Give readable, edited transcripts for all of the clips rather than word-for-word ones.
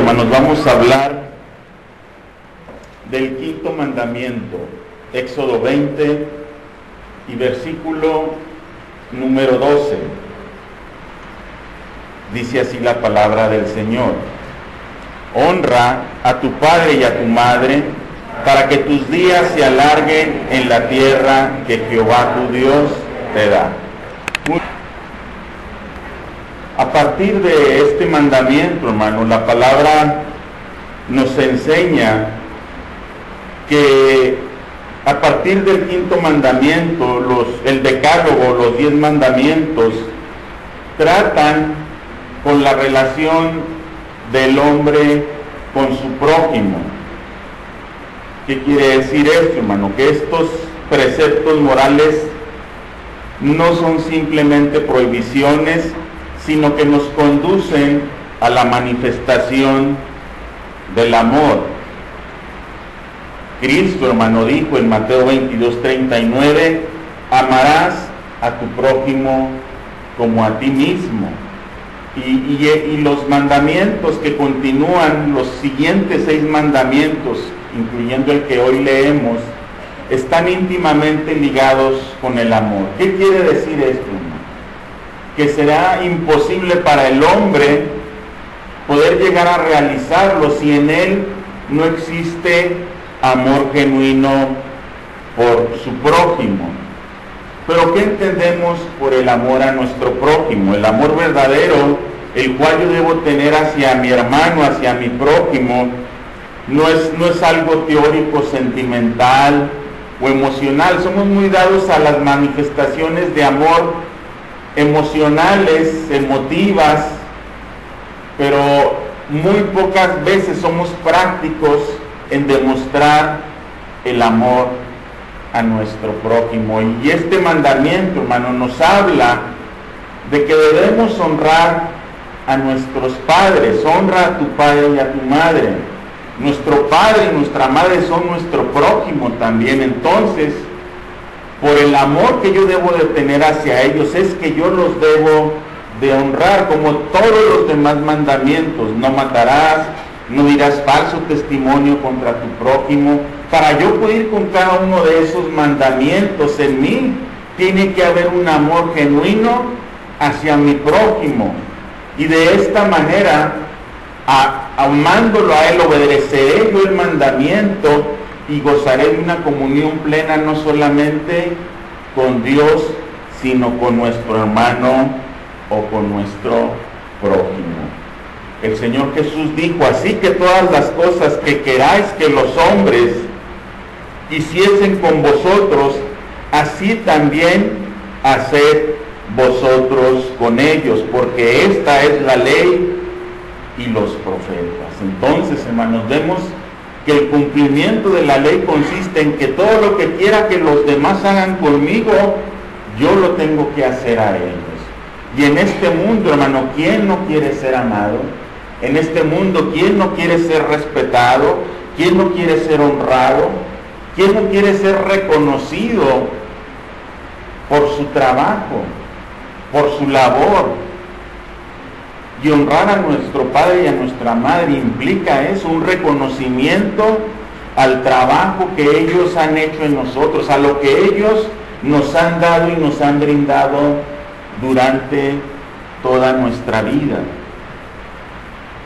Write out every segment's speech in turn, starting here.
Hermanos, vamos a hablar del quinto mandamiento, Éxodo 20 y versículo número 12. Dice así la palabra del Señor: honra a tu padre y a tu madre, para que tus días se alarguen en la tierra que Jehová tu Dios te da. A partir de este mandamiento, hermano, la palabra nos enseña que a partir del quinto mandamiento, el decálogo, los 10 mandamientos, tratan con la relación del hombre con su prójimo. ¿Qué quiere decir esto, hermano? Que estos preceptos morales no son simplemente prohibiciones, sino que nos conducen a la manifestación del amor. Cristo, hermano, dijo en Mateo 22:39, amarás a tu prójimo como a ti mismo. Y los mandamientos que continúan, los siguientes 6 mandamientos, incluyendo el que hoy leemos, están íntimamente ligados con el amor. ¿Qué quiere decir esto, hermano? Que será imposible para el hombre poder llegar a realizarlo si en él no existe amor genuino por su prójimo. Pero ¿qué entendemos por el amor a nuestro prójimo? El amor verdadero, el cual yo debo tener hacia mi hermano, hacia mi prójimo, no es algo teórico, sentimental o emocional. Somos muy dados a las manifestaciones de amor emocionales, emotivas, pero muy pocas veces somos prácticos en demostrar el amor a nuestro prójimo. Y este mandamiento, hermano, nos habla de que debemos honrar a nuestros padres. Honra a tu padre y a tu madre. Nuestro padre y nuestra madre son nuestro prójimo también. Entonces, por el amor que yo debo de tener hacia ellos, es que yo los debo de honrar, como todos los demás mandamientos. No matarás, no dirás falso testimonio contra tu prójimo. Para yo poder ir con cada uno de esos mandamientos en mí, tiene que haber un amor genuino hacia mi prójimo. Y de esta manera, amándolo a él, obedeceré yo el mandamiento y gozaré de una comunión plena, no solamente con Dios, sino con nuestro hermano o con nuestro prójimo. El Señor Jesús dijo: así que todas las cosas que queráis que los hombres hiciesen con vosotros, así también haced vosotros con ellos, porque esta es la ley y los profetas. Entonces, hermanos, vemos que el cumplimiento de la ley consiste en que todo lo que quiera que los demás hagan conmigo, yo lo tengo que hacer a ellos. Y en este mundo, hermano, ¿quién no quiere ser amado? En este mundo, ¿quién no quiere ser respetado? ¿Quién no quiere ser honrado? ¿Quién no quiere ser reconocido por su trabajo, por su labor? Y honrar a nuestro padre y a nuestra madre implica eso, un reconocimiento al trabajo que ellos han hecho en nosotros, a lo que ellos nos han dado y nos han brindado durante toda nuestra vida.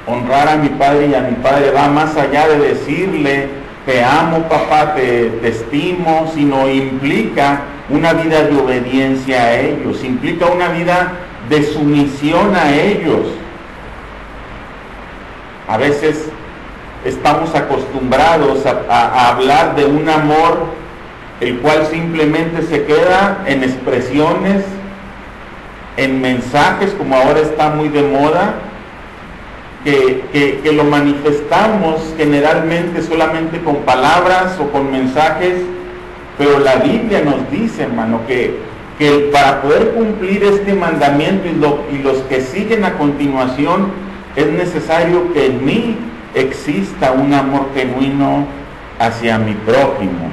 Honrar a mi padre y a mi padre va más allá de decirle: te amo, papá, te estimo, sino implica una vida de obediencia a ellos, implica una vida de sumisión a ellos. A veces estamos acostumbrados a hablar de un amor el cual simplemente se queda en expresiones, en mensajes, como ahora está muy de moda, que lo manifestamos generalmente solamente con palabras o con mensajes, pero la Biblia nos dice, hermano, que para poder cumplir este mandamiento y los que siguen a continuación, es necesario que en mí exista un amor genuino hacia mi prójimo.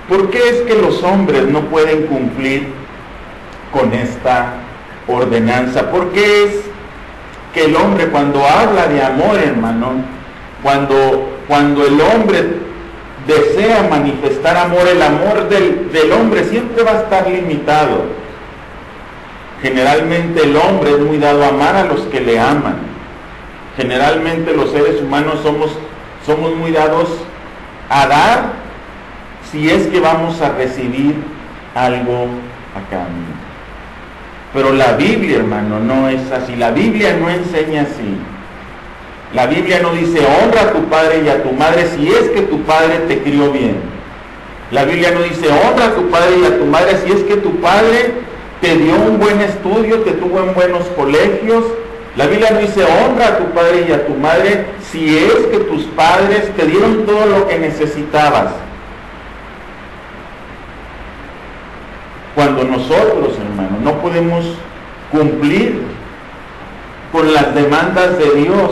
¿Por qué es que los hombres no pueden cumplir con esta ordenanza. Porque es que el hombre, cuando habla de amor, hermano, cuando el hombre desea manifestar amor, el amor del hombre siempre va a estar limitado. Generalmente el hombre es muy dado a amar a los que le aman. Generalmente los seres humanos somos muy dados a dar si es que vamos a recibir algo a cambio. Pero la Biblia, hermano, no es así. La Biblia no enseña así. La Biblia no dice honra a tu padre y a tu madre si es que tu padre te crió bien. La Biblia no dice honra a tu padre y a tu madre si es que tu padre te dio un buen estudio, te tuvo en buenos colegios. La Biblia no dice honra a tu padre y a tu madre si es que tus padres te dieron todo lo que necesitabas. Cuando nosotros, hermano, no podemos cumplir con las demandas de Dios,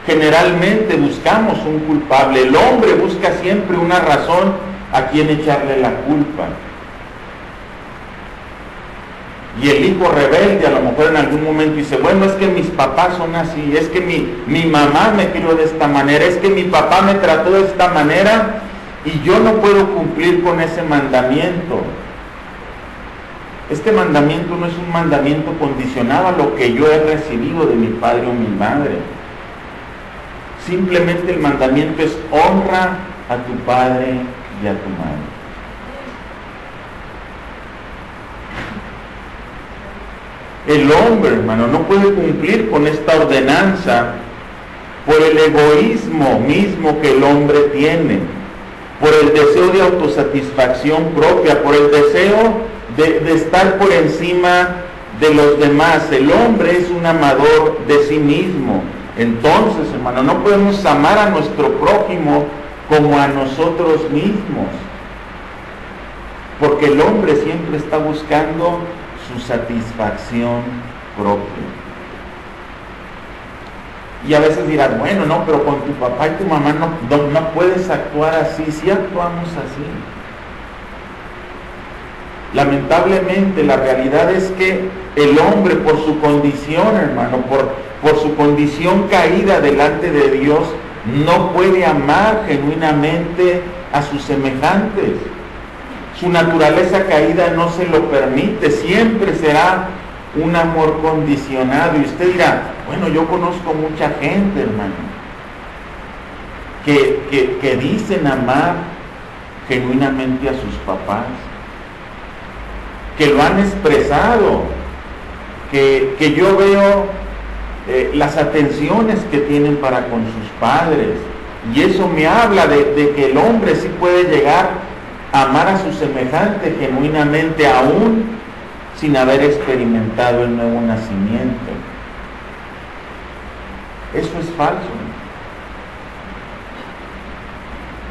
generalmente buscamos un culpable. El hombre busca siempre una razón a quien echarle la culpa. Y el hijo rebelde a lo mejor en algún momento dice, bueno, es que mis papás son así, es que mi mamá me crió de esta manera, es que mi papá me trató de esta manera y yo no puedo cumplir con ese mandamiento. Este mandamiento no es un mandamiento condicionado a lo que yo he recibido de mi padre o mi madre. Simplemente el mandamiento es honra a tu padre y a tu madre. El hombre, hermano, no puede cumplir con esta ordenanza por el egoísmo mismo que el hombre tiene, por el deseo de autosatisfacción propia, por el deseo de estar por encima de los demás. El hombre es un amador de sí mismo. Entonces, hermano, no podemos amar a nuestro prójimo como a nosotros mismos, porque el hombre siempre está buscando su satisfacción propia. Y a veces dirás, bueno, no, pero con tu papá y tu mamá no puedes actuar así. Sí actuamos así. Lamentablemente la realidad es que el hombre, por su condición, hermano, por su condición caída delante de Dios, no puede amar genuinamente a sus semejantes. Su naturaleza caída no se lo permite, siempre será un amor condicionado. Y usted dirá, bueno, yo conozco mucha gente, hermano, que dicen amar genuinamente a sus papás, que lo han expresado, que yo veo las atenciones que tienen para con sus padres, y eso me habla de que el hombre sí puede llegar a amar a su semejante genuinamente, aún sin haber experimentado el nuevo nacimiento. Eso es falso,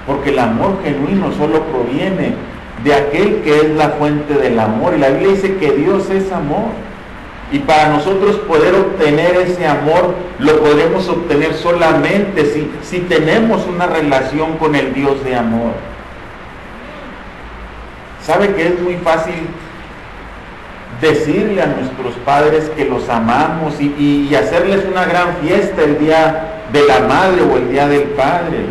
porque el amor genuino solo proviene de aquel que es la fuente del amor, y la Biblia dice que Dios es amor, y para nosotros poder obtener ese amor lo podremos obtener solamente si tenemos una relación con el Dios de amor. ¿Sabe que es muy fácil decirle a nuestros padres que los amamos y hacerles una gran fiesta el día de la madre o el día del padre?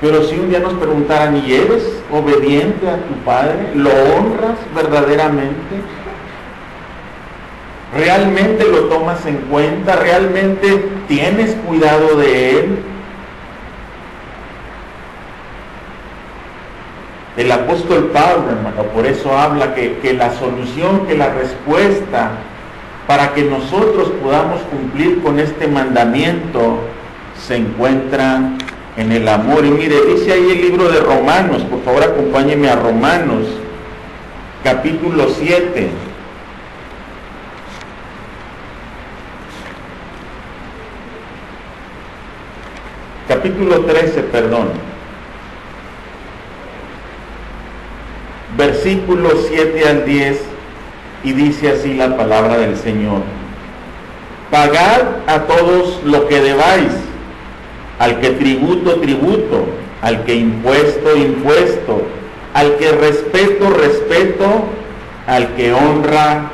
Pero si un día nos preguntaran, ¿y eres obediente a tu padre? ¿Lo honras verdaderamente? ¿Realmente lo tomas en cuenta? ¿Realmente tienes cuidado de él? El apóstol Pablo, hermano, por eso habla que la solución, que la respuesta para que nosotros podamos cumplir con este mandamiento se encuentra en el amor. Y mire, dice ahí el libro de Romanos, por favor acompáñeme a Romanos, capítulo 7. Capítulo 13, perdón. Versículos 7 al 10, y dice así la palabra del Señor: pagad a todos lo que debáis, al que tributo, tributo, al que impuesto, impuesto, Al que respeto, respeto, al que honra,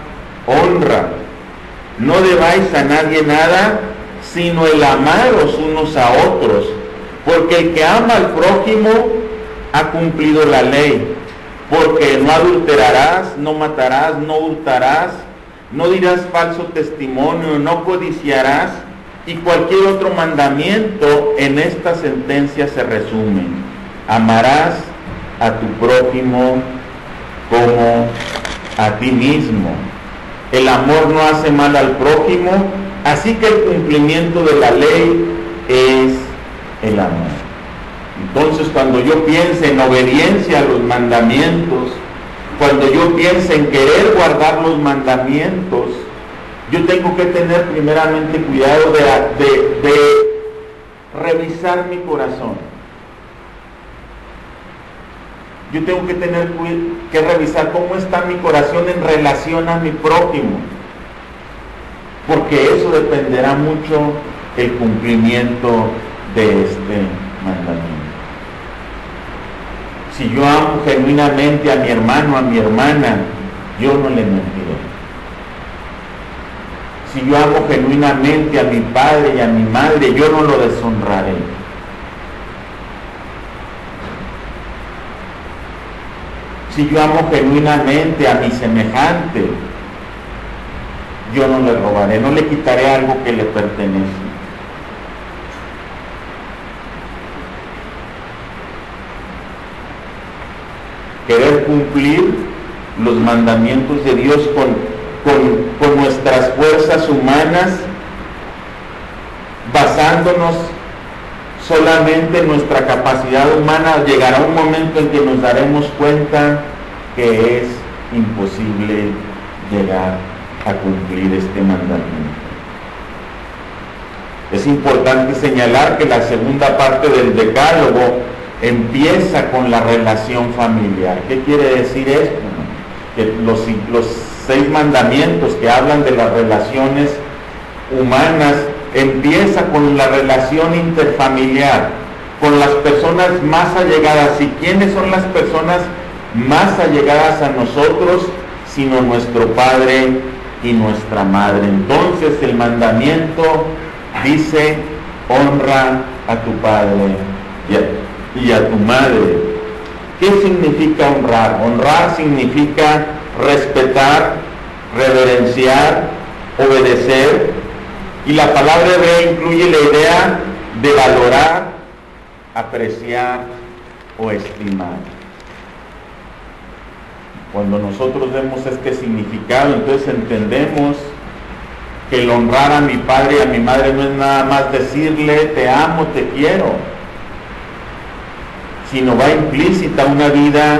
honra. No debáis a nadie nada, sino el amaros unos a otros, porque el que ama al prójimo ha cumplido la ley, porque no adulterarás, no matarás, no hurtarás, no dirás falso testimonio, no codiciarás, y cualquier otro mandamiento en esta sentencia se resume: amarás a tu prójimo como a ti mismo. El amor no hace mal al prójimo, así que el cumplimiento de la ley es el amor. Entonces, cuando yo piense en obediencia a los mandamientos, cuando yo piense en querer guardar los mandamientos, yo tengo que tener primeramente cuidado de revisar mi corazón. Yo tengo que tener que revisar cómo está mi corazón en relación a mi prójimo, porque eso dependerá mucho el cumplimiento de este mandamiento. Si yo amo genuinamente a mi hermano, a mi hermana, yo no le mentiré. Si yo amo genuinamente a mi padre y a mi madre, yo no lo deshonraré. Si yo amo genuinamente a mi semejante, yo no le robaré, no le quitaré algo que le pertenece. Querer cumplir los mandamientos de Dios con nuestras fuerzas humanas, basándonos solamente en nuestra capacidad humana, llegará un momento en que nos daremos cuenta que es imposible llegar a cumplir este mandamiento. Es importante señalar que la segunda parte del decálogo empieza con la relación familiar. ¿Qué quiere decir esto? Que los 6 mandamientos que hablan de las relaciones humanas empieza con la relación interfamiliar, con las personas más allegadas. ¿Y quiénes son las personas más allegadas a nosotros? Sino nuestro padre y nuestra madre. Entonces el mandamiento dice: honra a tu padre y a tu madre. ¿Qué significa honrar? Honrar significa respetar, reverenciar, obedecer. Y la palabra hebrea incluye la idea de valorar, apreciar o estimar. Cuando nosotros vemos este significado, entonces entendemos que el honrar a mi padre y a mi madre no es nada más decirle te amo, te quiero, sino va implícita una vida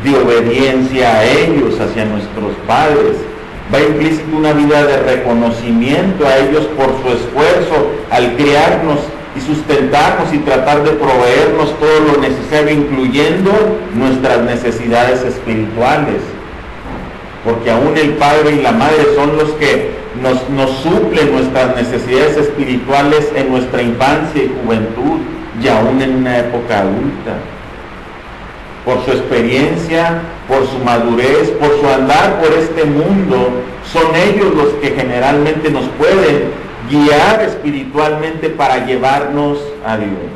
de obediencia a ellos, hacia nuestros padres. Va implícita una vida de reconocimiento a ellos por su esfuerzo al criarnos y sustentarnos y tratar de proveernos todo lo necesario, incluyendo nuestras necesidades espirituales. Porque aún el padre y la madre son los que nos suplen nuestras necesidades espirituales en nuestra infancia y juventud, y aún en una época adulta. Por su experiencia, por su madurez, por su andar por este mundo, son ellos los que generalmente nos pueden guiar espiritualmente para llevarnos a Dios.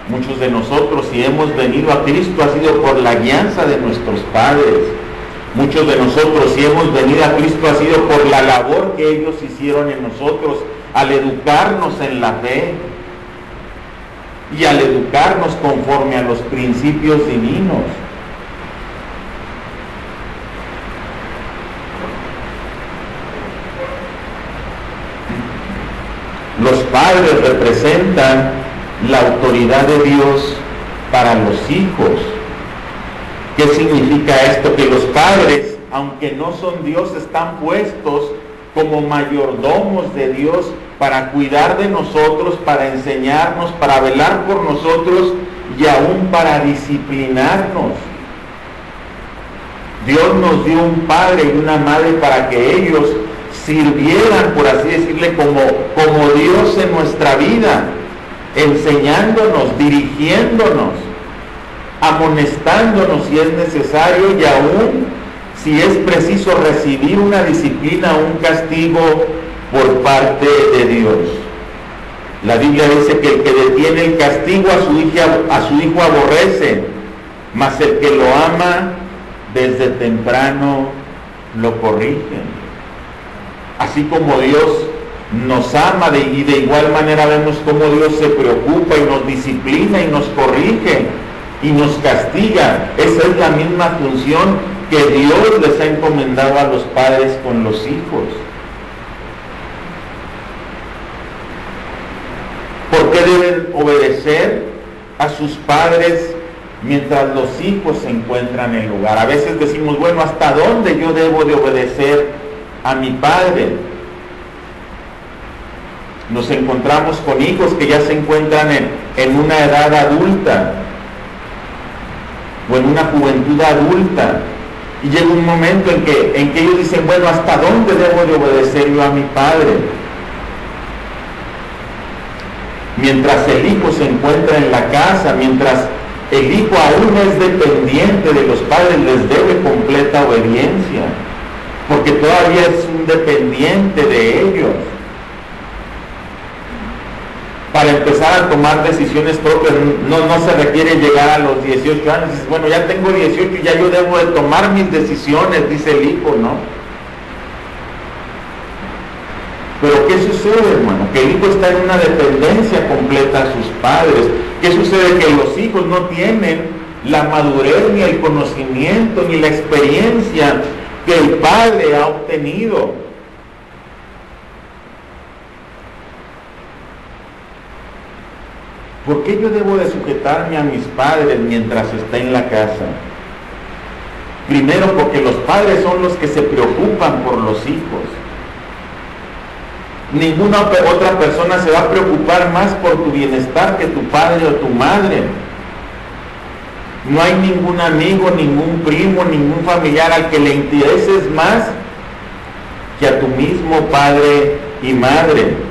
Muchos de nosotros, si hemos venido a Cristo, ha sido por la guianza de nuestros padres. Muchos de nosotros, si hemos venido a Cristo, ha sido por la labor que ellos hicieron en nosotros al educarnos en la fe y al educarnos conforme a los principios divinos. Los padres representan la autoridad de Dios para los hijos. ¿Qué significa esto? Que los padres, aunque no son Dios, están puestos como mayordomos de Dios para cuidar de nosotros, para enseñarnos, para velar por nosotros y aún para disciplinarnos. Dios nos dio un padre y una madre para que ellos sirvieran, por así decirle, como Dios en nuestra vida, enseñándonos, dirigiéndonos, amonestándonos si es necesario y aún si es preciso recibir una disciplina o un castigo por parte de Dios. La Biblia dice que el que detiene el castigo a su hijo aborrece, mas el que lo ama desde temprano lo corrige. Así como Dios nos ama y de igual manera vemos cómo Dios se preocupa y nos disciplina y nos corrige y nos castiga. Esa es la misma función que Dios les ha encomendado a los padres con los hijos. ¿Por qué deben obedecer a sus padres mientras los hijos se encuentran en el hogar? A veces decimos, bueno, ¿hasta dónde yo debo de obedecer a mi padre? Nos encontramos con hijos que ya se encuentran en una edad adulta o en una juventud adulta, y llega un momento en que ellos dicen, bueno, ¿hasta dónde debo de obedecer yo a mi padre? Mientras el hijo se encuentra en la casa, mientras el hijo aún es dependiente de los padres, les debe completa obediencia, porque todavía es un dependiente de ellos. Para empezar a tomar decisiones propias no se requiere llegar a los 18 años. Dices, bueno, ya tengo 18 y ya yo debo de tomar mis decisiones, dice el hijo, ¿no? Pero ¿qué sucede, hermano? Que el hijo está en una dependencia completa a sus padres. ¿Qué sucede? Que los hijos no tienen la madurez, ni el conocimiento, ni la experiencia que el padre ha obtenido. ¿Por qué yo debo de sujetarme a mis padres mientras está en la casa? Primero, porque los padres son los que se preocupan por los hijos. Ninguna otra persona se va a preocupar más por tu bienestar que tu padre o tu madre. No hay ningún amigo, ningún primo, ningún familiar al que le intereses más que a tu mismo padre y madre.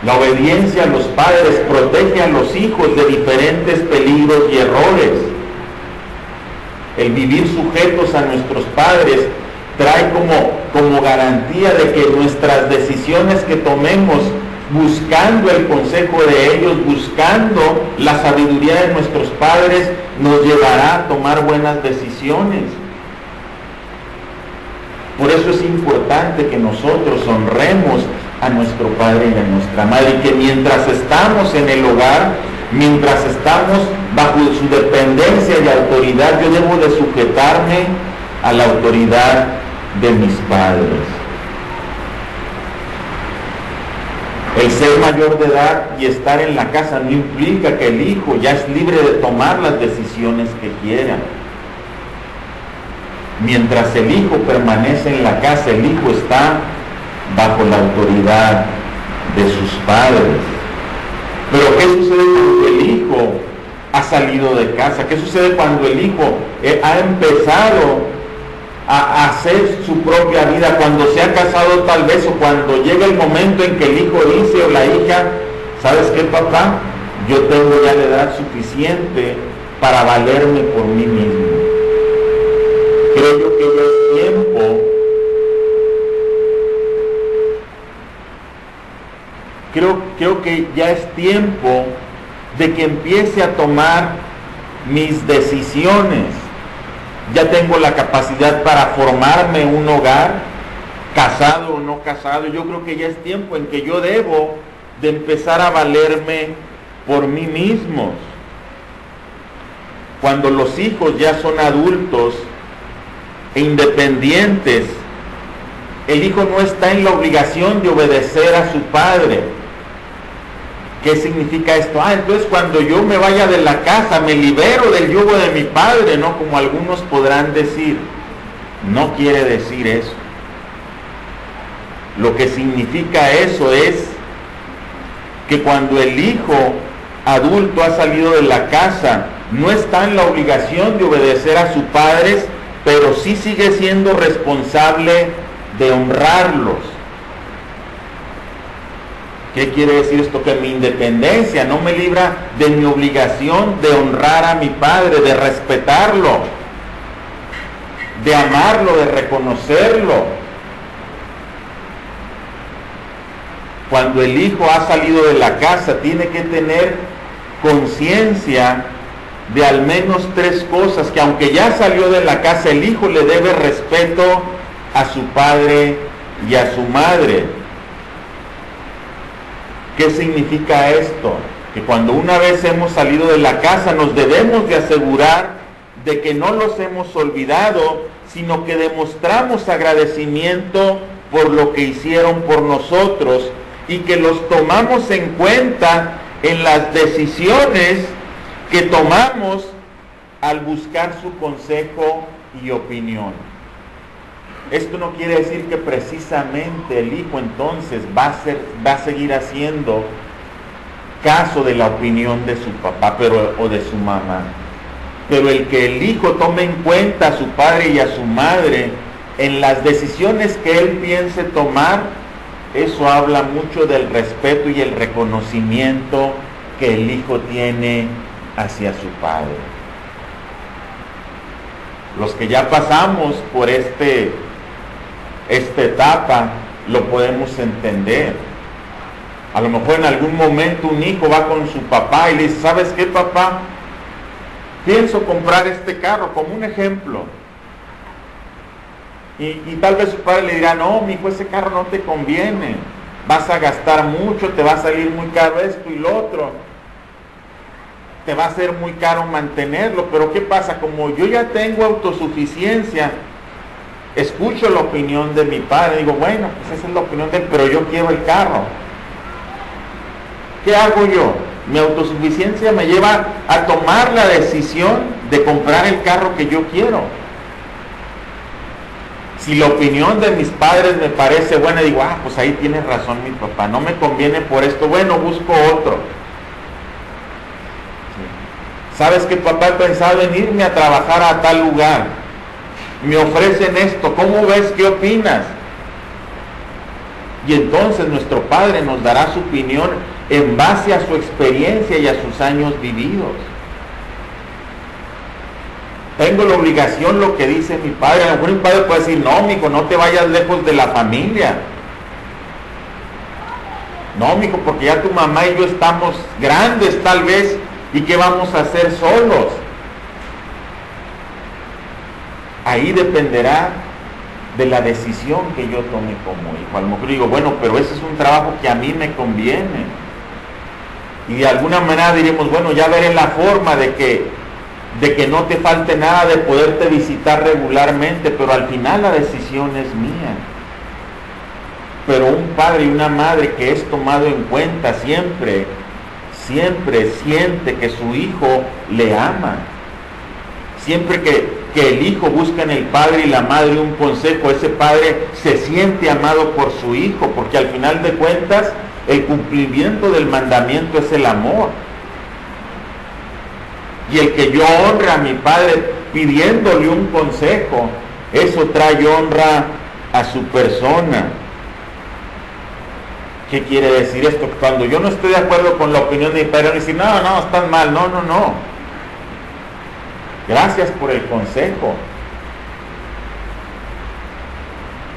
La obediencia a los padres protege a los hijos de diferentes peligros y errores. El vivir sujetos a nuestros padres trae como garantía de que nuestras decisiones que tomemos, buscando el consejo de ellos, buscando la sabiduría de nuestros padres, nos llevará a tomar buenas decisiones. Por eso es importante que nosotros honremos a nuestro padre y a nuestra madre, y que mientras estamos en el hogar, mientras estamos bajo su dependencia y autoridad, yo debo de sujetarme a la autoridad de mis padres. El ser mayor de edad y estar en la casa no implica que el hijo ya es libre de tomar las decisiones que quiera. Mientras el hijo permanece en la casa, el hijo está bajo la autoridad de sus padres. Pero ¿qué sucede cuando el hijo ha salido de casa? ¿Qué sucede cuando el hijo ha empezado a hacer su propia vida? Cuando se ha casado tal vez, o cuando llega el momento en que el hijo dice o la hija, ¿sabes qué, papá? Yo tengo ya la edad suficiente para valerme por mí mismo. Creo yo que ya es tiempo. Creo que ya es tiempo de que empiece a tomar mis decisiones. Ya tengo la capacidad para formarme un hogar, casado o no casado. Yo creo que ya es tiempo en que yo debo de empezar a valerme por mí mismo. Cuando los hijos ya son adultos e independientes, el hijo no está en la obligación de obedecer a su padre. ¿Qué significa esto? Entonces cuando yo me vaya de la casa, me libero del yugo de mi padre, ¿no? Como algunos podrán decir. No quiere decir eso. Lo que significa eso es que cuando el hijo adulto ha salido de la casa, no está en la obligación de obedecer a sus padres, pero sí sigue siendo responsable de honrarlos. ¿Qué quiere decir esto? Que mi independencia no me libra de mi obligación de honrar a mi padre, de respetarlo, de amarlo, de reconocerlo. Cuando el hijo ha salido de la casa, tiene que tener conciencia de al menos 3 cosas, que aunque ya salió de la casa, el hijo le debe respeto a su padre y a su madre. ¿Qué significa esto? Que cuando una vez hemos salido de la casa, nos debemos de asegurar de que no los hemos olvidado, sino que demostramos agradecimiento por lo que hicieron por nosotros y que los tomamos en cuenta en las decisiones que tomamos al buscar su consejo y opinión. Esto no quiere decir que precisamente el hijo entonces va a seguir haciendo caso de la opinión de su papá o de su mamá. Pero el que el hijo tome en cuenta a su padre y a su madre en las decisiones que él piense tomar, eso habla mucho del respeto y el reconocimiento que el hijo tiene hacia su padre. Los que ya pasamos por esta etapa lo podemos entender. A lo mejor en algún momento un hijo va con su papá y le dice: ¿sabes qué, papá? Pienso comprar este carro, como un ejemplo. Y tal vez su padre le dirá: no, mi hijo, ese carro no te conviene, vas a gastar mucho, te va a salir muy caro esto y lo otro, te va a ser muy caro mantenerlo. Pero ¿qué pasa? Como yo ya tengo autosuficiencia, escucho la opinión de mi padre, digo: bueno, pues esa es la opinión de él, pero yo quiero el carro. ¿Qué hago yo? Mi autosuficiencia me lleva a tomar la decisión de comprar el carro que yo quiero. Si la opinión de mis padres me parece buena, digo: pues ahí tiene razón mi papá, no me conviene por esto, bueno, busco otro. ¿Sabes qué, papá? He pensado en irme a trabajar a tal lugar, me ofrecen esto, ¿cómo ves? ¿Qué opinas? Y entonces nuestro padre nos dará su opinión en base a su experiencia y a sus años vividos. Tengo la obligación, lo que dice mi padre. A lo mejor mi padre puede decir: no, mijo, no te vayas lejos de la familia. No, mijo, porque ya tu mamá y yo estamos grandes tal vez, ¿y qué vamos a hacer solos? Ahí dependerá de la decisión que yo tome como hijo. A lo mejor digo: bueno, pero ese es un trabajo que a mí me conviene. Y de alguna manera diremos: bueno, ya veré la forma de que no te falte nada, de poderte visitar regularmente, pero al final la decisión es mía. Pero un padre y una madre que es tomado en cuenta siempre siente que su hijo le ama. Siempre que el hijo busca en el padre y la madre un consejo, ese padre se siente amado por su hijo, porque al final de cuentas el cumplimiento del mandamiento es el amor. Y el que yo honre a mi padre pidiéndole un consejo, eso trae honra a su persona. ¿Qué quiere decir esto? Cuando yo no estoy de acuerdo con la opinión de mi padre, no decir: no, estás mal, no. Gracias por el consejo.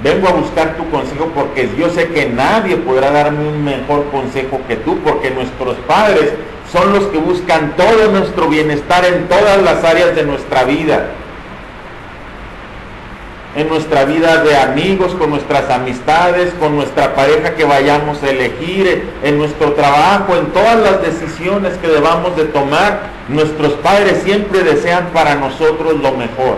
Vengo a buscar tu consejo porque yo sé que nadie podrá darme un mejor consejo que tú, porque nuestros padres son los que buscan todo nuestro bienestar en todas las áreas de nuestra vida. En nuestra vida de amigos, con nuestras amistades, con nuestra pareja que vayamos a elegir, en nuestro trabajo, en todas las decisiones que debamos de tomar, nuestros padres siempre desean para nosotros lo mejor.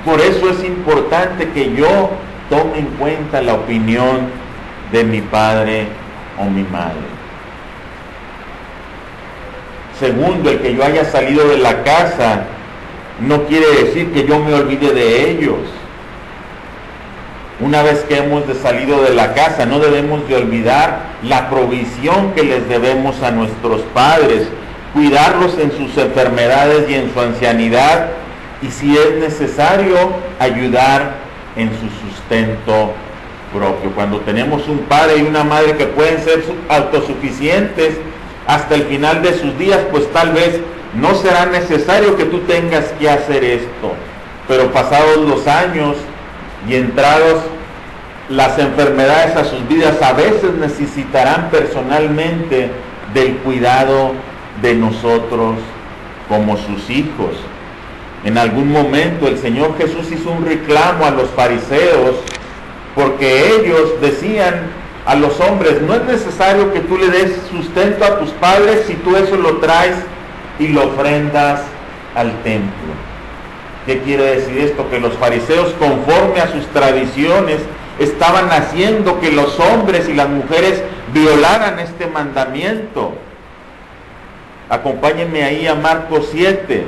Por eso es importante que yo tome en cuenta la opinión de mi padre o mi madre. Segundo, el que yo haya salido de la casa no quiere decir que yo me olvide de ellos. Una vez que hemos salido de la casa, no debemos de olvidar la provisión que les debemos a nuestros padres, cuidarlos en sus enfermedades y en su ancianidad, y si es necesario, ayudar en su sustento propio. Cuando tenemos un padre y una madre que pueden ser autosuficientes hasta el final de sus días, pues tal vez no será necesario que tú tengas que hacer esto. Pero pasados los años y entrados las enfermedades a sus vidas, a veces necesitarán personalmente del cuidado de nosotros como sus hijos. En algún momento el Señor Jesús hizo un reclamo a los fariseos, porque ellos decían a los hombres: no es necesario que tú le des sustento a tus padres si tú eso lo traes y lo ofrendas al templo. ¿Qué quiere decir esto? Que los fariseos, conforme a sus tradiciones, estaban haciendo que los hombres y las mujeres violaran este mandamiento. Acompáñenme ahí a Marcos 7.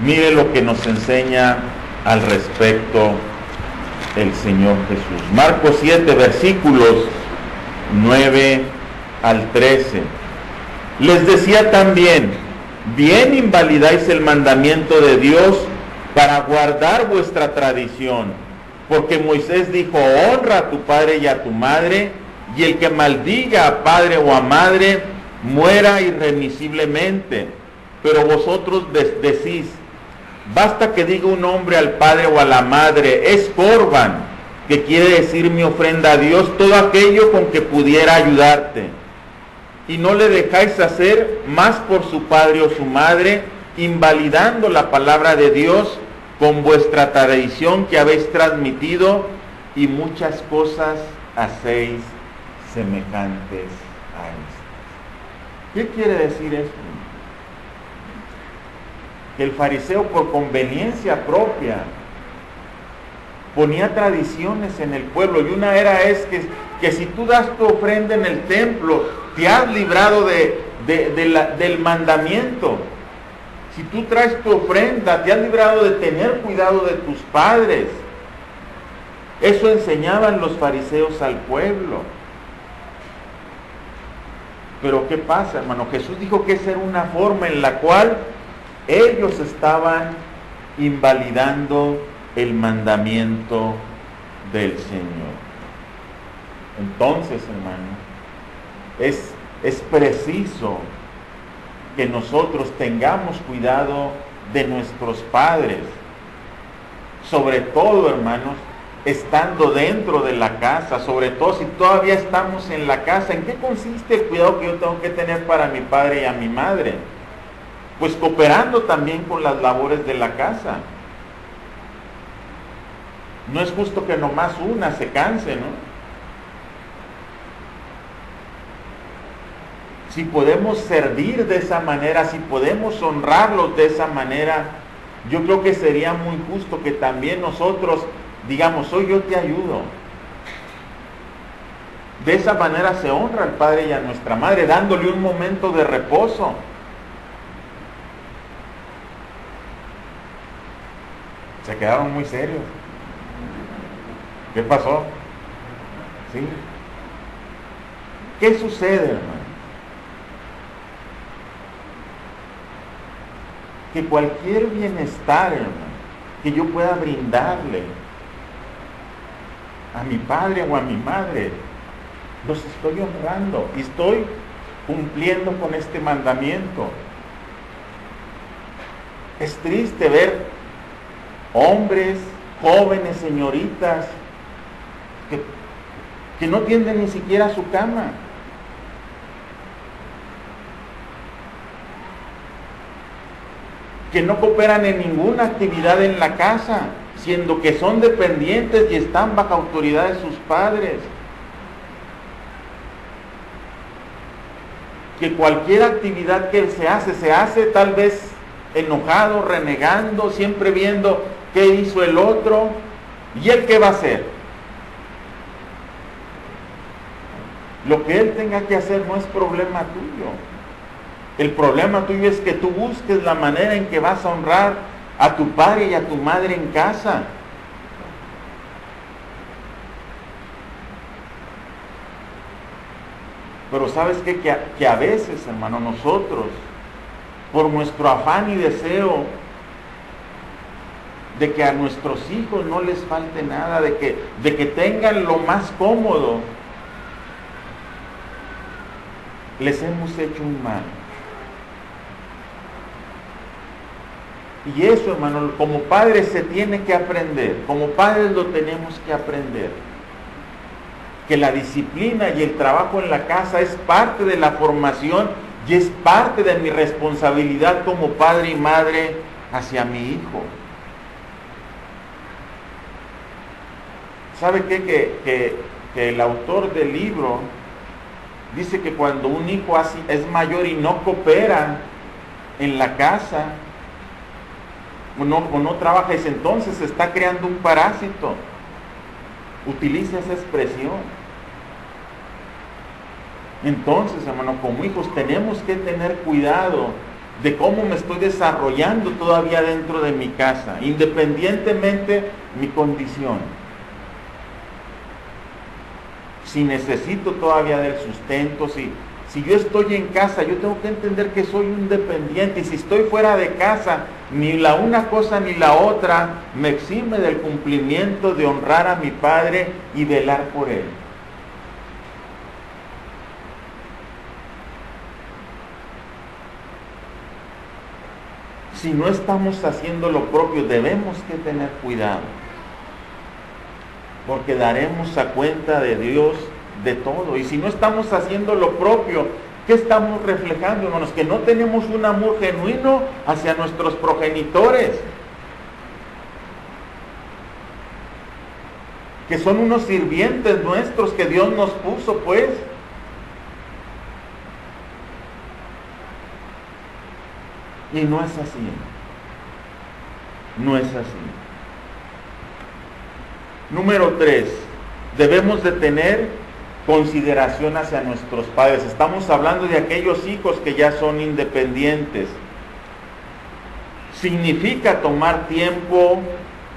Mire lo que nos enseña al respecto el Señor Jesús. Marcos 7, versículos 9 al 13. Les decía también: bien invalidáis el mandamiento de Dios para guardar vuestra tradición, porque Moisés dijo: honra a tu padre y a tu madre, y el que maldiga a padre o a madre muera irremisiblemente. Pero vosotros decís: basta que diga un hombre al padre o a la madre, es corban, que quiere decir mi ofrenda a Dios, todo aquello con que pudiera ayudarte. Y no le dejáis hacer más por su padre o su madre, invalidando la palabra de Dios con vuestra tradición que habéis transmitido, y muchas cosas hacéis semejantes a esto. ¿Qué quiere decir esto? Que el fariseo, por conveniencia propia, ponía tradiciones en el pueblo, y una es que si tú das tu ofrenda en el templo, te has librado del mandamiento. Si tú traes tu ofrenda, te has librado de tener cuidado de tus padres. Eso enseñaban los fariseos al pueblo. Pero ¿qué pasa, hermano? Jesús dijo que esa era una forma en la cual ellos estaban invalidando el mandamiento del Señor. Entonces, hermano, es preciso que nosotros tengamos cuidado de nuestros padres, sobre todo, hermanos, estando dentro de la casa, sobre todo si todavía estamos en la casa. ¿En qué consiste el cuidado que yo tengo que tener para mi padre y a mi madre? Pues cooperando también con las labores de la casa. No es justo que nomás una se canse, ¿no? Si podemos servir de esa manera, si podemos honrarlos de esa manera, yo creo que sería muy justo que también nosotros digamos: hoy yo te ayudo. De esa manera se honra al padre y a nuestra madre, dándole un momento de reposo. Se quedaron muy serios. ¿Qué pasó? ¿Sí? ¿Qué sucede, hermano? Que cualquier bienestar, hermano, que yo pueda brindarle a mi padre o a mi madre, los estoy honrando y estoy cumpliendo con este mandamiento. Es triste ver hombres, jóvenes, señoritas, que no tienden ni siquiera a su cama. Que no cooperan en ninguna actividad en la casa, siendo que son dependientes y están bajo autoridad de sus padres. Que cualquier actividad que se hace tal vez enojado, renegando, siempre viendo qué hizo el otro, y él qué va a hacer. Lo que él tenga que hacer no es problema tuyo. El problema tuyo es que tú busques la manera en que vas a honrar a tu padre y a tu madre en casa. Pero ¿sabes qué? Que a veces, hermano, nosotros, por nuestro afán y deseo, de que a nuestros hijos no les falte nada, de que tengan lo más cómodo, les hemos hecho un mal. Y eso, hermano, como padres se tiene que aprender, como padres lo tenemos que aprender, que la disciplina y el trabajo en la casa es parte de la formación y es parte de mi responsabilidad como padre y madre hacia mi hijo. ¿Sabe qué? Que el autor del libro dice que cuando un hijo es mayor y no coopera en la casa, o no trabaja, entonces se está creando un parásito. Utiliza esa expresión. Entonces, hermano, como hijos tenemos que tener cuidado de cómo me estoy desarrollando todavía dentro de mi casa, independientemente mi condición. Si necesito todavía del sustento, si yo estoy en casa, yo tengo que entender que soy un dependiente, y si estoy fuera de casa, ni la una cosa ni la otra me exime del cumplimiento de honrar a mi padre y velar por él. Si no estamos haciendo lo propio, debemos que tener cuidado, porque daremos a cuenta de Dios de todo. Y si no estamos haciendo lo propio, ¿qué estamos reflejando, hermanos? Que no tenemos un amor genuino hacia nuestros progenitores, que son unos sirvientes nuestros que Dios nos puso, pues. Y no es así. No es así. Número 3, debemos de tener consideración hacia nuestros padres. Estamos hablando de aquellos hijos que ya son independientes. Significa tomar tiempo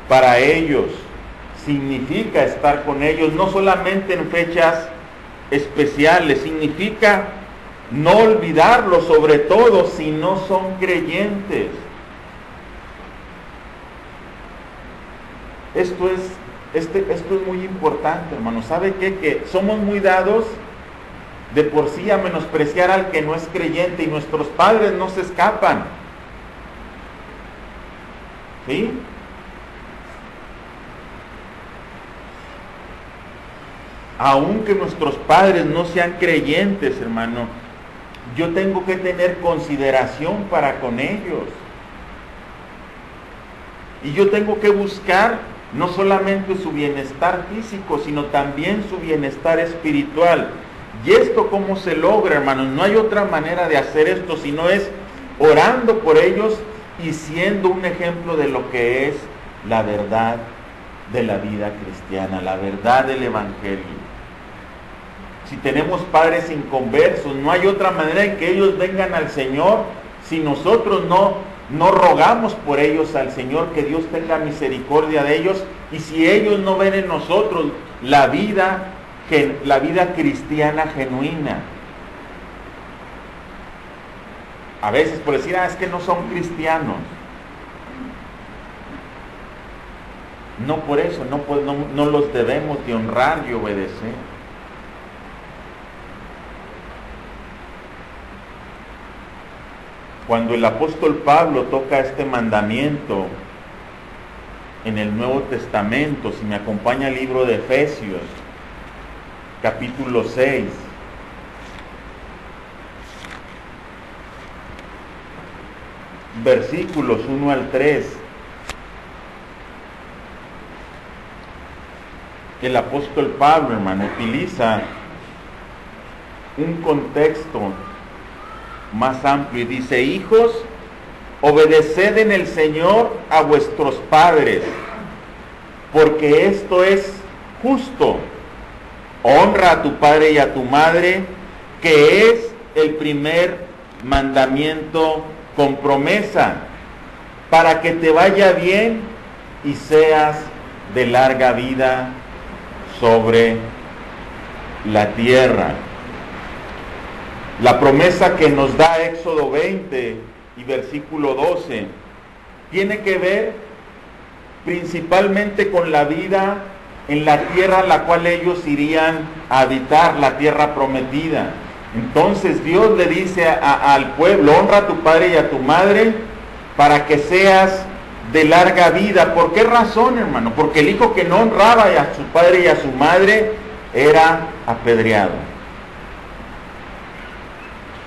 para ellos. Significa estar con ellos, no solamente en fechas especiales. Significa no olvidarlos, sobre todo si no son creyentes. Esto es muy importante, hermano. ¿Sabe qué? Que somos muy dados de por sí a menospreciar al que no es creyente, y nuestros padres no se escapan. ¿Sí? Aunque nuestros padres no sean creyentes, hermano, yo tengo que tener consideración para con ellos. Y yo tengo que buscar no solamente su bienestar físico, sino también su bienestar espiritual. ¿Y esto cómo se logra, hermanos? No hay otra manera de hacer esto, sino es orando por ellos y siendo un ejemplo de lo que es la verdad de la vida cristiana, la verdad del Evangelio. Si tenemos padres inconversos, no hay otra manera en que ellos vengan al Señor si nosotros no rogamos por ellos al Señor, que Dios tenga misericordia de ellos, y si ellos no ven en nosotros la vida cristiana genuina. A veces por decir, es que no son cristianos. No por eso, no los debemos de honrar y obedecer. Cuando el apóstol Pablo toca este mandamiento en el Nuevo Testamento, si me acompaña el libro de Efesios, capítulo 6, versículos 1 al 3, el apóstol Pablo, hermano, utiliza un contexto más amplio y dice: hijos, obedeced en el Señor a vuestros padres, porque esto es justo. Honra a tu padre y a tu madre, que es el primer mandamiento con promesa, para que te vaya bien y seas de larga vida sobre la tierra. La promesa que nos da Éxodo 20 y versículo 12 tiene que ver principalmente con la vida en la tierra a la cual ellos irían a habitar, la tierra prometida. Entonces Dios le dice al pueblo: honra a tu padre y a tu madre para que seas de larga vida. ¿Por qué razón, hermano? Porque el hijo que no honraba a su padre y a su madre era apedreado.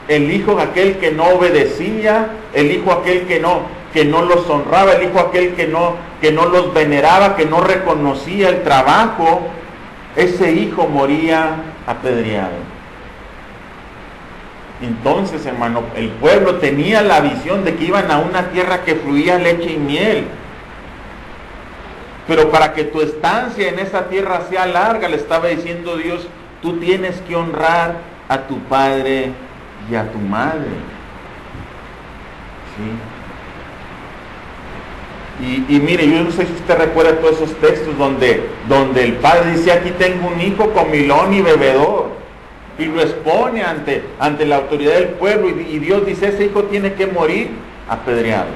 El hijo aquel que no obedecía, el hijo aquel que no los honraba, el hijo aquel que no los veneraba, que no reconocía el trabajo, ese hijo moría apedreado. Entonces, hermano, el pueblo tenía la visión de que iban a una tierra que fluía leche y miel. Pero para que tu estancia en esa tierra sea larga, le estaba diciendo Dios, tú tienes que honrar a tu padre y a tu madre. ¿Sí? Y mire, yo no sé si usted recuerda todos esos textos donde el padre dice: aquí tengo un hijo comilón y bebedor. Y lo expone ante la autoridad del pueblo, y Dios dice: ese hijo tiene que morir apedreado,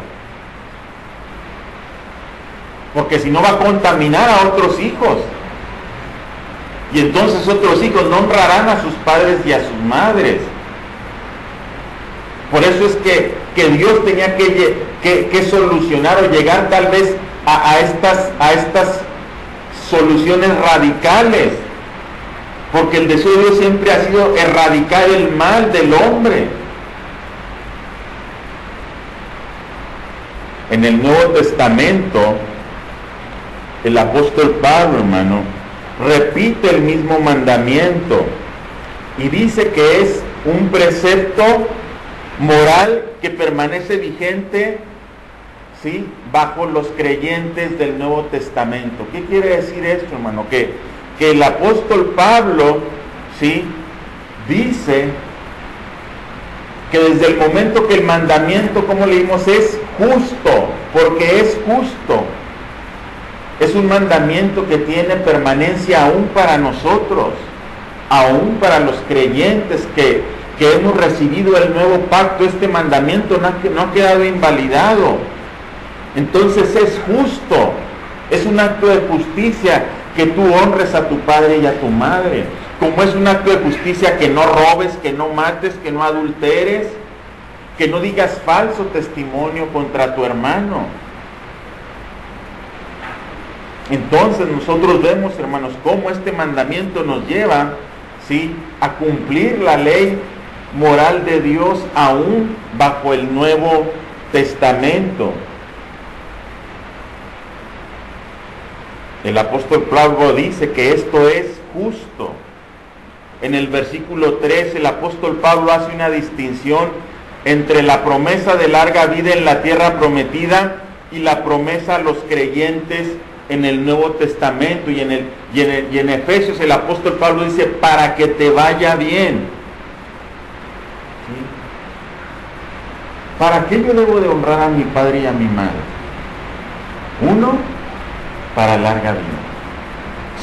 porque si no va a contaminar a otros hijos, y entonces otros hijos no honrarán a sus padres y a sus madres. Por eso es que Dios tenía que solucionar o llegar tal vez a estas soluciones radicales, porque el deseo de Dios siempre ha sido erradicar el mal del hombre. En el Nuevo Testamento, el apóstol Pablo, hermano, repite el mismo mandamiento y dice que es un precepto moral que permanece vigente, ¿sí?, bajo los creyentes del Nuevo Testamento. ¿Qué quiere decir esto, hermano? Que el apóstol Pablo, ¿sí?, dice que desde el momento que el mandamiento, como leímos, es justo, porque es justo, es un mandamiento que tiene permanencia aún para nosotros, aún para los creyentes que hemos recibido el nuevo pacto. Este mandamiento no ha quedado invalidado. Entonces es justo, es un acto de justicia que tú honres a tu padre y a tu madre, como es un acto de justicia que no robes, que no mates, que no adulteres, que no digas falso testimonio contra tu hermano. Entonces nosotros vemos, hermanos, cómo este mandamiento nos lleva, ¿sí?, a cumplir la ley moral de Dios aún bajo el Nuevo Testamento. El apóstol Pablo dice que esto es justo. En el versículo 3, el apóstol Pablo hace una distinción entre la promesa de larga vida en la tierra prometida y la promesa a los creyentes en el Nuevo Testamento. Y en Efesios el apóstol Pablo dice: para que te vaya bien. ¿Sí? ¿Para qué yo debo de honrar a mi padre y a mi madre? Uno, para larga vida.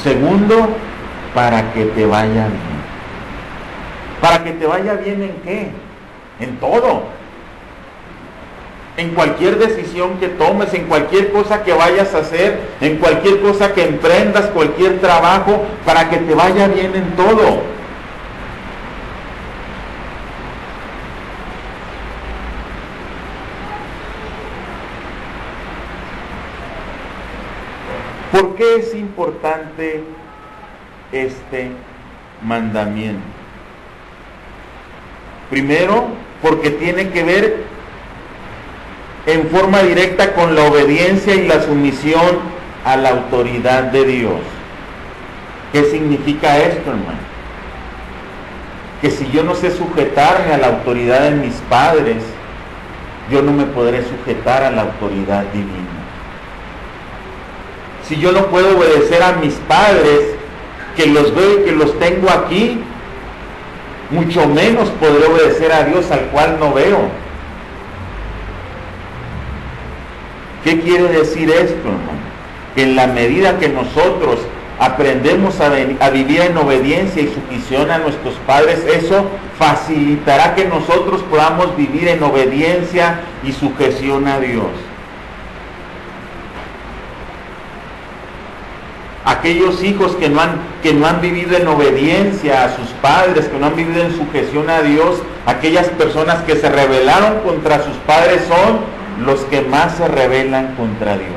Segundo, para que te vaya bien. ¿Para que te vaya bien en qué? En todo. En cualquier decisión que tomes, en cualquier cosa que vayas a hacer, en cualquier cosa que emprendas, cualquier trabajo, para que te vaya bien en todo. ¿Por qué es importante este mandamiento? Primero, porque tiene que ver en forma directa con la obediencia y la sumisión a la autoridad de Dios. ¿Qué significa esto, hermano? Que si yo no sé sujetarme a la autoridad de mis padres, yo no me podré sujetar a la autoridad divina. Si yo no puedo obedecer a mis padres, que los veo y que los tengo aquí, mucho menos podré obedecer a Dios, al cual no veo. ¿Qué quiere decir esto, hermano? Que en la medida que nosotros aprendemos a vivir en obediencia y sumisión a nuestros padres, eso facilitará que nosotros podamos vivir en obediencia y sujeción a Dios. aquellos hijos que no han vivido en obediencia a sus padres, que no han vivido en sujeción a Dios, aquellas personas que se rebelaron contra sus padres son los que más se rebelan contra Dios.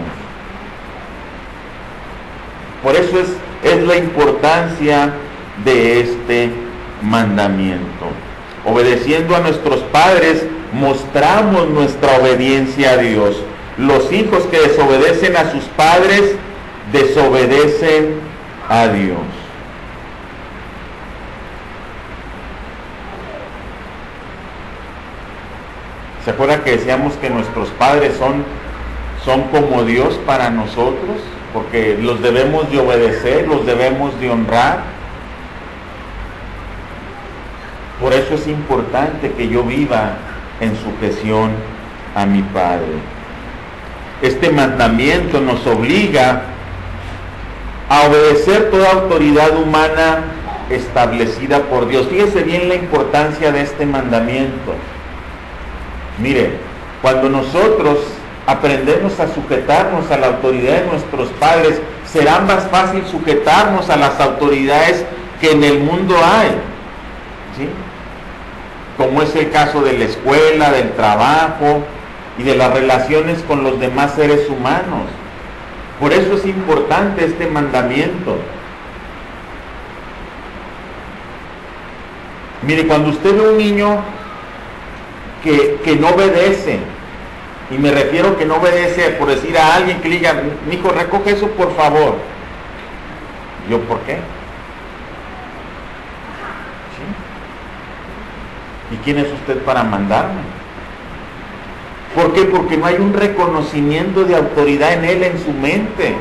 Por eso es la importancia de este mandamiento. Obedeciendo a nuestros padres, mostramos nuestra obediencia a Dios. Los hijos que desobedecen a sus padres, desobedecen a Dios. ¿Se acuerdan que decíamos que nuestros padres son como Dios para nosotros? Porque los debemos de obedecer, los debemos de honrar. Por eso es importante que yo viva en sujeción a mi Padre. Este mandamiento nos obliga a obedecer toda autoridad humana establecida por Dios. Fíjese bien la importancia de este mandamiento. Mire, cuando nosotros aprendemos a sujetarnos a la autoridad de nuestros padres, será más fácil sujetarnos a las autoridades que en el mundo hay, ¿sí? Como es el caso de la escuela, del trabajo y de las relaciones con los demás seres humanos. Por eso es importante este mandamiento. Mire, cuando usted ve a un niño que no obedece, y me refiero que no obedece por decir a alguien que le diga, mijo, recoge eso por favor. ¿Yo por qué? ¿Sí? ¿Y quién es usted para mandarme? ¿Por qué? Porque no hay un reconocimiento de autoridad en él, en su mente.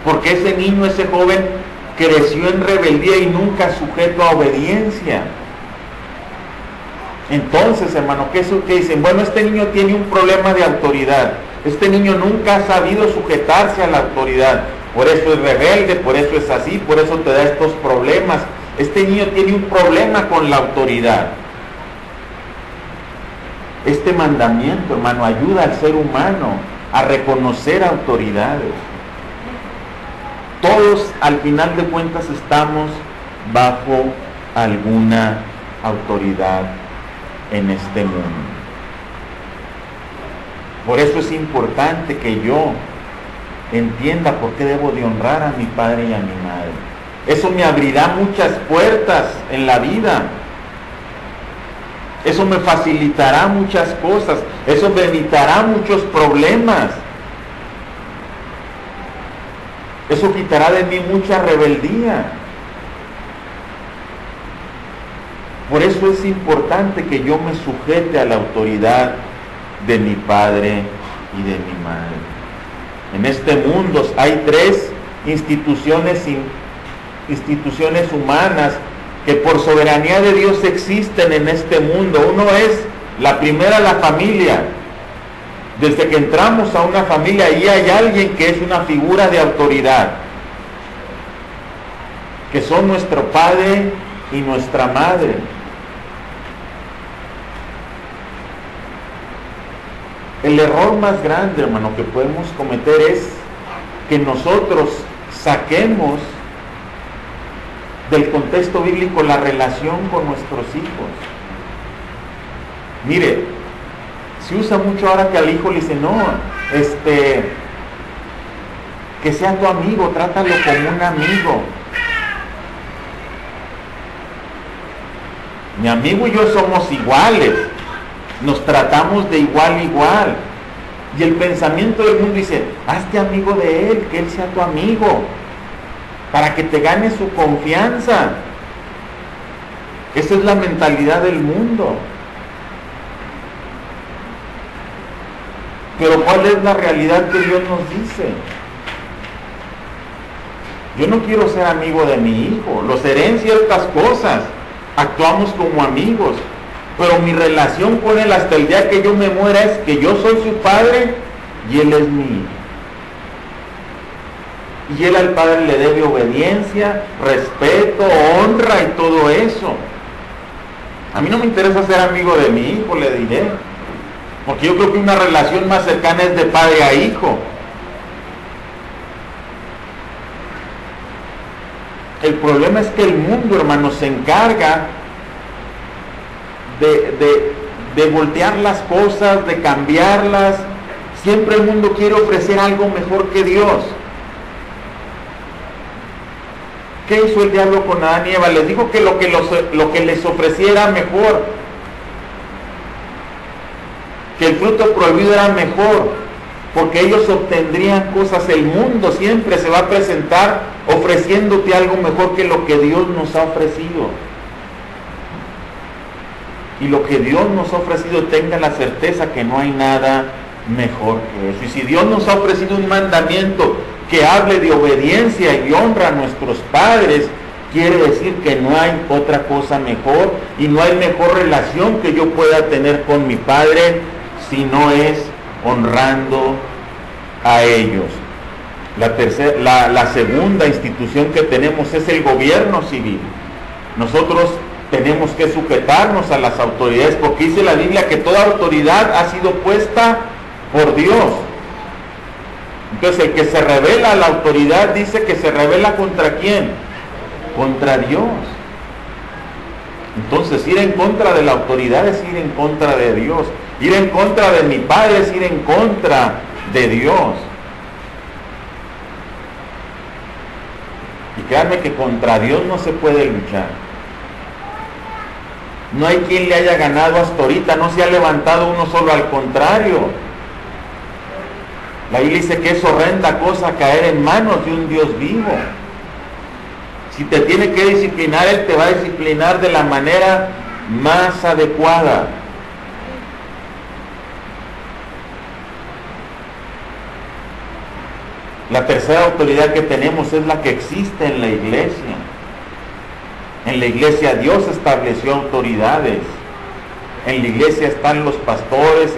Porque ese niño, ese joven, creció en rebeldía y nunca sujeto a obediencia. Entonces, hermano, ¿qué dicen? Bueno, este niño tiene un problema de autoridad. Este niño nunca ha sabido sujetarse a la autoridad. Por eso es rebelde, por eso es así, por eso te da estos problemas. Este niño tiene un problema con la autoridad. Este mandamiento, hermano, ayuda al ser humano a reconocer autoridades. Todos, al final de cuentas, estamos bajo alguna autoridad en este mundo. Por eso es importante que yo entienda por qué debo de honrar a mi padre y a mi madre. Eso me abrirá muchas puertas en la vida. Eso me facilitará muchas cosas. Eso me evitará muchos problemas. Eso quitará de mí mucha rebeldía. Por eso es importante que yo me sujete a la autoridad de mi padre y de mi madre. En este mundo hay tres instituciones humanas que por soberanía de Dios existen en este mundo. Uno es, la primera, la familia. Desde que entramos a una familia, ahí hay alguien que es una figura de autoridad, que son nuestro padre y nuestra madre. El error más grande, hermano, que podemos cometer es que nosotros saquemos del contexto bíblico la relación con nuestros hijos. Mire, se usa mucho ahora que al hijo le dice, no, que sea tu amigo, trátalo como un amigo. Mi amigo y yo somos iguales, nos tratamos de igual a igual. Y el pensamiento del mundo dice, hazte amigo de él, que él sea tu amigo, para que te gane su confianza. Esa es la mentalidad del mundo. Pero ¿cuál es la realidad que Dios nos dice? Yo no quiero ser amigo de mi hijo, lo seré en ciertas cosas, actuamos como amigos, pero mi relación con él hasta el día que yo me muera es que yo soy su padre y él es mi hijo. Y él al padre le debe obediencia, respeto, honra y todo eso. A mí no me interesa ser amigo de mi hijo, le diré, porque yo creo que una relación más cercana es de padre a hijo. El problema es que el mundo, hermanos, se encarga de voltear las cosas, de cambiarlas. Siempre el mundo quiere ofrecer algo mejor que Dios. ¿Qué hizo el diablo con Adán y Eva? Les dijo que lo que les ofreciera mejor, que el fruto prohibido era mejor, porque ellos obtendrían cosas. El mundo siempre se va a presentar ofreciéndote algo mejor que lo que Dios nos ha ofrecido. Y lo que Dios nos ha ofrecido, tenga la certeza que no hay nada mejor que eso. Y si Dios nos ha ofrecido un mandamiento que hable de obediencia y honra a nuestros padres, quiere decir que no hay otra cosa mejor, y no hay mejor relación que yo pueda tener con mi padre si no es honrando a ellos. La segunda institución que tenemos es el gobierno civil. Nosotros tenemos que sujetarnos a las autoridades, porque dice la Biblia que toda autoridad ha sido puesta por Dios. Entonces el que se revela a la autoridad dice que se revela ¿contra quién? Contra Dios. Entonces ir en contra de la autoridad es ir en contra de Dios. Ir en contra de mi padre es ir en contra de Dios. Y créanme que contra Dios no se puede luchar. No hay quien le haya ganado hasta ahorita, no se ha levantado uno solo, al contrario. La Biblia dice que es horrenda cosa caer en manos de un Dios vivo. Si te tiene que disciplinar, Él te va a disciplinar de la manera más adecuada. La tercera autoridad que tenemos es la que existe en la iglesia. En la iglesia Dios estableció autoridades. En la iglesia están los pastores,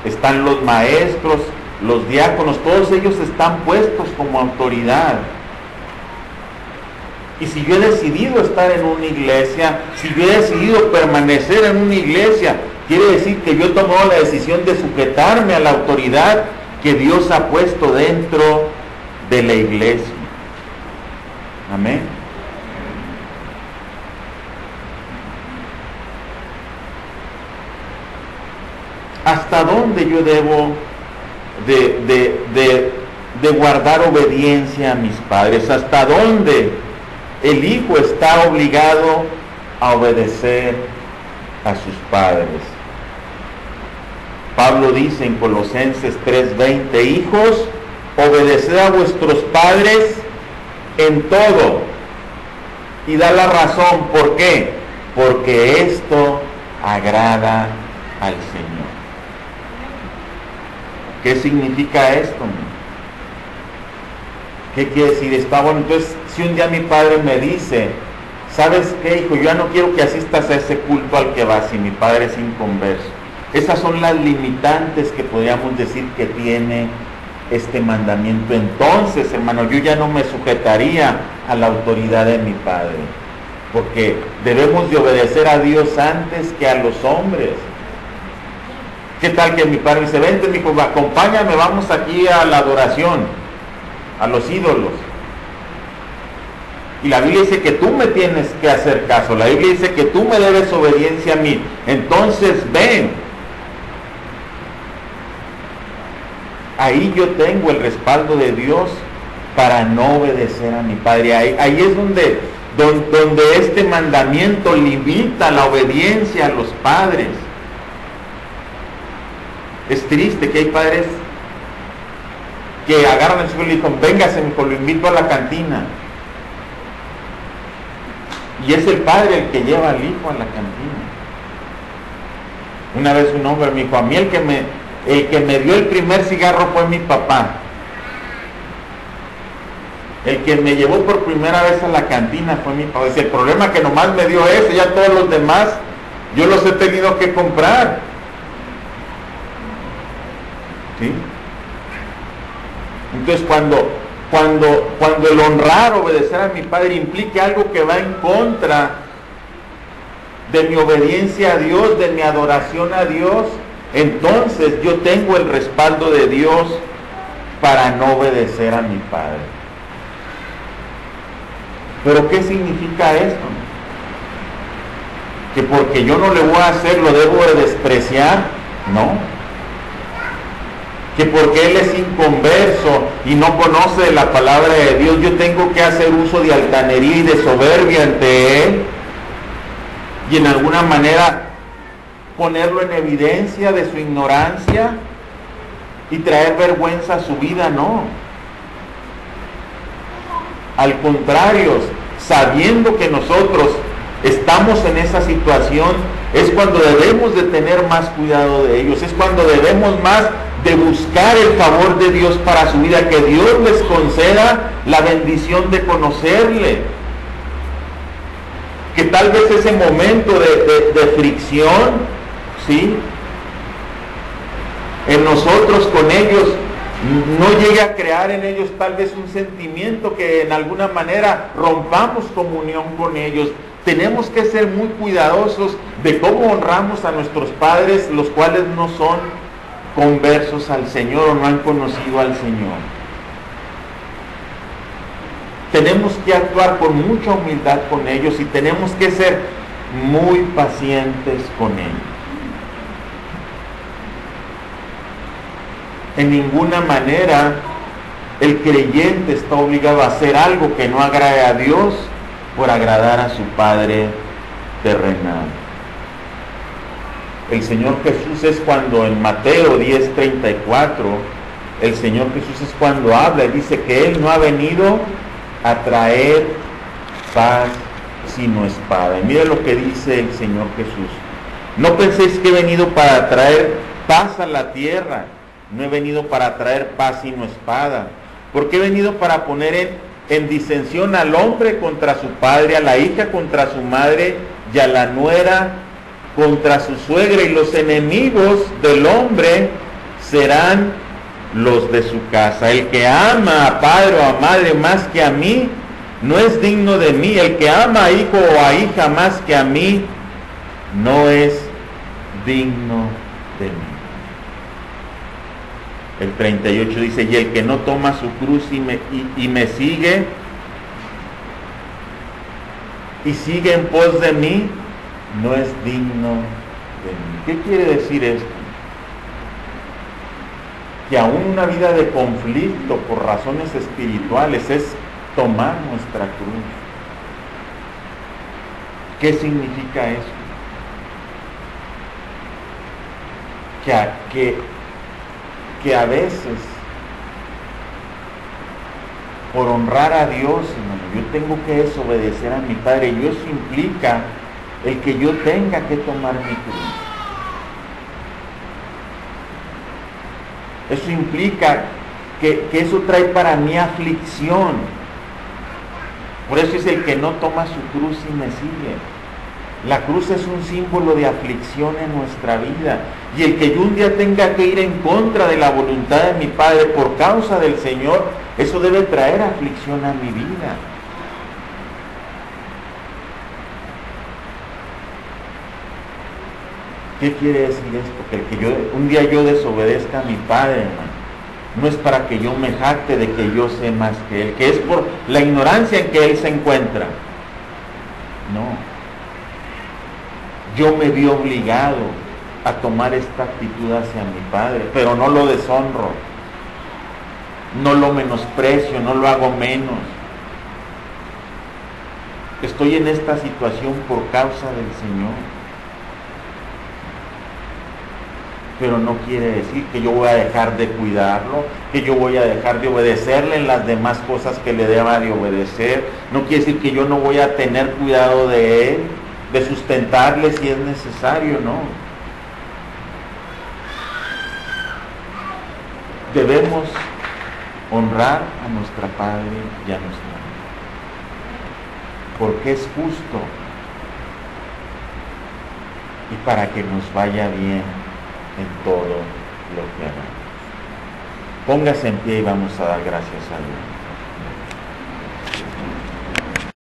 están los maestros, los diáconos, todos ellos están puestos como autoridad. Y si yo he decidido estar en una iglesia, si yo he decidido permanecer en una iglesia, quiere decir que yo he tomado la decisión de sujetarme a la autoridad que Dios ha puesto dentro de la iglesia. Amén. ¿Hasta dónde yo debo de guardar obediencia a mis padres? ¿Hasta dónde el hijo está obligado a obedecer a sus padres? Pablo dice en Colosenses 3:20: hijos, obedeced a vuestros padres en todo. Y da la razón, ¿por qué? Porque esto agrada al Señor. ¿Qué significa esto? ¿Qué quiere decir? Está bueno. Entonces, si un día mi padre me dice: ¿sabes qué, hijo? Yo ya no quiero que asistas a ese culto al que vas, y mi padre es inconverso. Esas son las limitantes que podríamos decir que tiene este mandamiento. Entonces, hermano, yo ya no me sujetaría a la autoridad de mi padre, porque debemos de obedecer a Dios antes que a los hombres. ¿Qué tal que mi padre dice: vente, mi hijo, acompáñame, vamos aquí a la adoración, a los ídolos? Y la Biblia dice que tú me tienes que hacer caso, la Biblia dice que tú me debes obediencia a mí. Entonces ven. Ahí yo tengo el respaldo de Dios para no obedecer a mi padre. Ahí es donde este mandamiento limita la obediencia a los padres. Es triste que hay padres que agarran a su hijo y le dicen: véngase, mijo, lo invito a la cantina. Y es el padre el que lleva al hijo a la cantina. Una vez un hombre me dijo: a mí el que me dio el primer cigarro fue mi papá. El que me llevó por primera vez a la cantina fue mi papá. Dice: el problema es que nomás me dio ese, ya todos los demás yo los he tenido que comprar. ¿Sí? Entonces cuando el honrar, obedecer a mi padre implique algo que va en contra de mi obediencia a Dios, de mi adoración a Dios, entonces yo tengo el respaldo de Dios para no obedecer a mi padre. Pero ¿qué significa esto? ¿Que porque yo no le voy a hacer lo debo de despreciar? No. ¿Que porque él es inconverso y no conoce la palabra de Dios, yo tengo que hacer uso de altanería y de soberbia ante él? Y en alguna manera ponerlo en evidencia de su ignorancia y traer vergüenza a su vida, no. Al contrario, sabiendo que nosotros estamos en esa situación, es cuando debemos de tener más cuidado de ellos, es cuando debemos más de buscar el favor de Dios para su vida, que Dios les conceda la bendición de conocerle. Que tal vez ese momento de fricción, ¿sí?, en nosotros con ellos, no llegue a crear en ellos tal vez un sentimiento que en alguna manera rompamos comunión con ellos. Tenemos que ser muy cuidadosos de cómo honramos a nuestros padres, los cuales no son conversos al Señor o no han conocido al Señor. Tenemos que actuar con mucha humildad con ellos y tenemos que ser muy pacientes con ellos. En ninguna manera el creyente está obligado a hacer algo que no agrade a Dios por agradar a su Padre terrenal. El Señor Jesús es cuando en Mateo 10:34, el Señor Jesús es cuando habla y dice que Él no ha venido a traer paz sino espada. Y mire lo que dice el Señor Jesús: no penséis que he venido para traer paz a la tierra, no he venido para traer paz sino espada, porque he venido para poner en disensión al hombre contra su padre, a la hija contra su madre, y a la nuera contra su suegra, y los enemigos del hombre serán los de su casa. El que ama a padre o a madre más que a mí, no es digno de mí. El que ama a hijo o a hija más que a mí, no es digno de mí. El 38 dice: y el que no toma su cruz y me sigue, y sigue en pos de mí, no es digno de mí. ¿Qué quiere decir esto? Que aún una vida de conflicto por razones espirituales es tomar nuestra cruz. ¿Qué significa eso? Que a veces, por honrar a Dios, hermano, yo tengo que desobedecer a mi Padre, y eso implica el que yo tenga que tomar mi cruz. Eso implica que eso trae para mí aflicción. Por eso es el que no toma su cruz y me sigue. La cruz es un símbolo de aflicción en nuestra vida. Y el que yo un día tenga que ir en contra de la voluntad de mi Padre por causa del Señor, eso debe traer aflicción a mi vida. ¿Qué quiere decir esto? Que el que un día yo desobedezca a mi Padre, hermano, no es para que yo me jacte de que yo sé más que Él, que es por la ignorancia en que Él se encuentra. No. Yo me vi obligado a tomar esta actitud hacia mi Padre, pero no lo deshonro, no lo menosprecio, no lo hago menos. Estoy en esta situación por causa del Señor. Pero no quiere decir que yo voy a dejar de cuidarlo, que yo voy a dejar de obedecerle en las demás cosas que le deba de obedecer. No quiere decir que yo no voy a tener cuidado de él, de sustentarle si es necesario, no. Debemos honrar a nuestro Padre y a nuestra Madre, porque es justo y para que nos vaya bien en todo lo que hagamos. Póngase en pie y vamos a dar gracias a Dios.